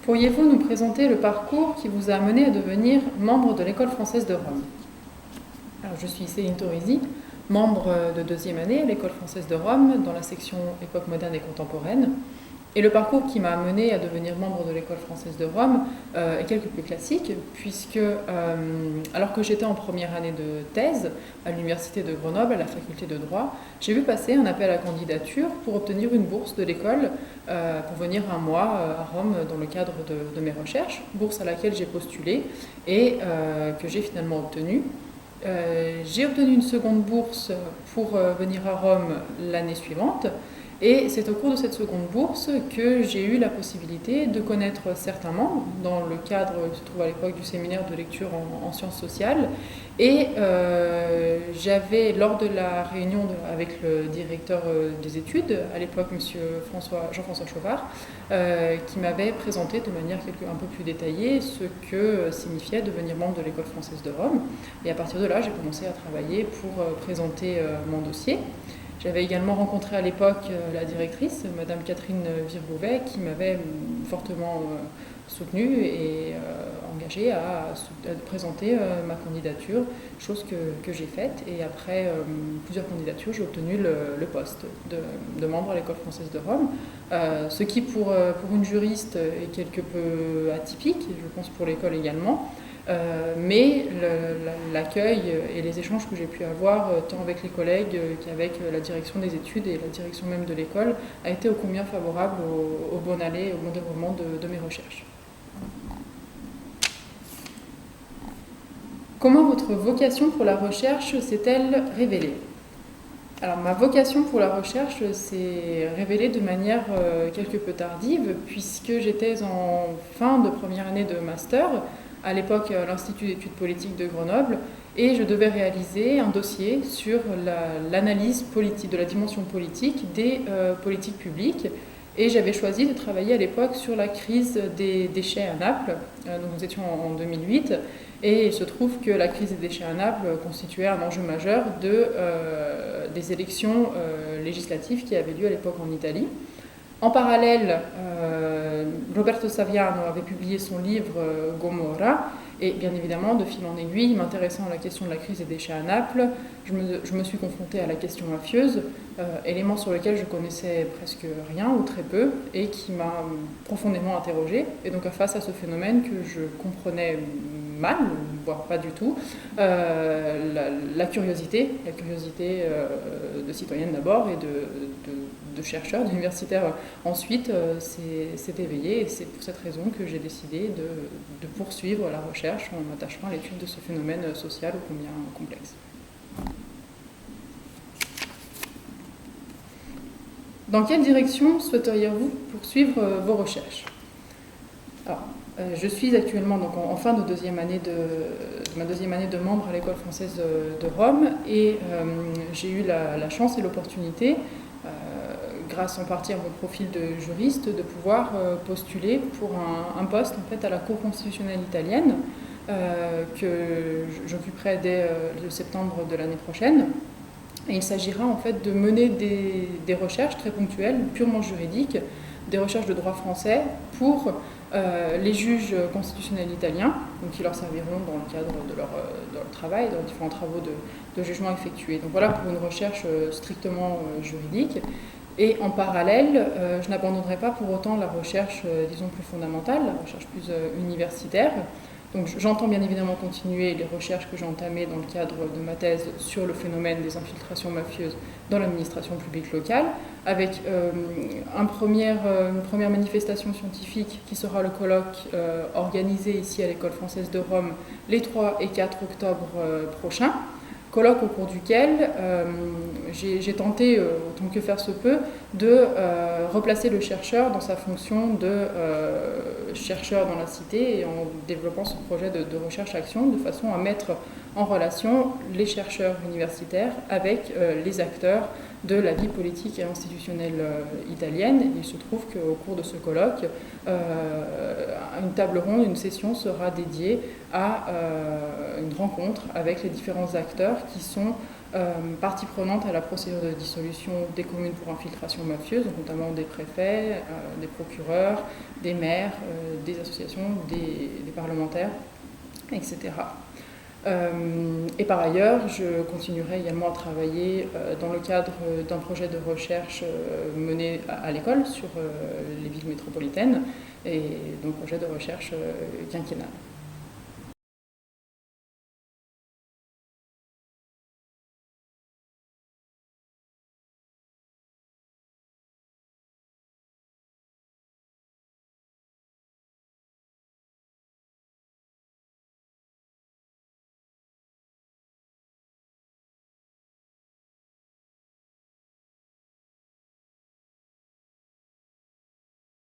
Pourriez-vous nous présenter le parcours qui vous a amené à devenir membre de l'École française de Rome? Alors, je suis Céline Torisi, membre de deuxième année à l'École française de Rome dans la section époque moderne et contemporaine. Et le parcours qui m'a amené à devenir membre de l'École française de Rome est quelque peu classique, puisque alors que j'étais en première année de thèse à l'Université de Grenoble, à la faculté de droit, j'ai vu passer un appel à candidature pour obtenir une bourse de l'école pour venir un mois à Rome dans le cadre de mes recherches, bourse à laquelle j'ai postulé et que j'ai finalement obtenue. J'ai obtenu une seconde bourse pour venir à Rome l'année suivante. Et c'est au cours de cette seconde bourse que j'ai eu la possibilité de connaître certains membres dans le cadre, il se trouve à l'époque, du séminaire de lecture en sciences sociales. Et j'avais, lors de la réunion avec le directeur des études, à l'époque Jean-François Chauvard, qui m'avait présenté de manière un peu plus détaillée ce que signifiait devenir membre de l'École française de Rome. Et à partir de là, j'ai commencé à travailler pour présenter mon dossier. J'avais également rencontré à l'époque la directrice, Madame Catherine Virgouvet, qui m'avait fortement soutenue et engagée à présenter ma candidature, chose que j'ai faite. Et après plusieurs candidatures, j'ai obtenu le poste de membre à l'École française de Rome, ce qui pour une juriste est quelque peu atypique, je pense pour l'école également. Mais l'accueil et les échanges que j'ai pu avoir, tant avec les collègues qu'avec la direction des études et la direction même de l'école, a été ô combien favorable au bon aller, au bon déroulement de mes recherches. Comment votre vocation pour la recherche s'est-elle révélée? Alors, ma vocation pour la recherche s'est révélée de manière quelque peu tardive, puisque j'étais en fin de première année de master, à l'époque à l'Institut d'études politiques de Grenoble, et je devais réaliser un dossier sur l'analyse politique, de la dimension politique des politiques publiques. Et j'avais choisi de travailler à l'époque sur la crise des déchets à Naples. Donc nous étions en 2008, et il se trouve que la crise des déchets à Naples constituait un enjeu majeur des élections législatives qui avaient lieu à l'époque en Italie. En parallèle, Roberto Saviano avait publié son livre Gomorra, et bien évidemment, de fil en aiguille, m'intéressant à la question de la crise des déchets à Naples, je me suis confrontée à la question mafieuse, élément sur lequel je connaissais presque rien ou très peu, et qui m'a profondément interrogée. Et donc, face à ce phénomène que je comprenais mal, voire pas du tout, la curiosité de citoyenne d'abord et de chercheurs, d'universitaires ensuite s'est éveillée, et c'est pour cette raison que j'ai décidé de poursuivre la recherche en m'attachant à l'étude de ce phénomène social ô combien complexe. Dans quelle direction souhaiteriez-vous poursuivre vos recherches? Alors, je suis actuellement donc en fin de ma deuxième année de membre à l'École française de Rome, et j'ai eu la chance et l'opportunité, grâce en partie à mon profil de juriste, de pouvoir postuler pour un poste en fait à la Cour constitutionnelle italienne que j'occuperai dès le septembre de l'année prochaine. Et il s'agira en fait de mener des recherches très ponctuelles, purement juridiques, des recherches de droit français pour les juges constitutionnels italiens, donc qui leur serviront dans le cadre de leur travail, dans les différents travaux de jugement effectués. Donc voilà pour une recherche strictement juridique. Et en parallèle, je n'abandonnerai pas pour autant la recherche, disons, plus fondamentale, la recherche plus universitaire. Donc j'entends bien évidemment continuer les recherches que j'ai entamées dans le cadre de ma thèse sur le phénomène des infiltrations mafieuses dans l'administration publique locale, avec une première manifestation scientifique qui sera le colloque organisé ici à l'École française de Rome les 3 et 4 octobre prochains. Colloque au cours duquel j'ai tenté, autant que faire se peut, de replacer le chercheur dans sa fonction de chercheur dans la cité, et en développant ce projet de recherche-action de façon à mettre en relation les chercheurs universitaires avec les acteurs de la vie politique et institutionnelle italienne. Et il se trouve qu'au cours de ce colloque, une table ronde, une session sera dédiée à une rencontre avec les différents acteurs qui sont partie prenante à la procédure de dissolution des communes pour infiltration mafieuse, donc notamment des préfets, des procureurs, des maires, des associations, des parlementaires, etc. Et par ailleurs, je continuerai également à travailler dans le cadre d'un projet de recherche mené à l'école sur les villes métropolitaines, et donc projet de recherche quinquennal.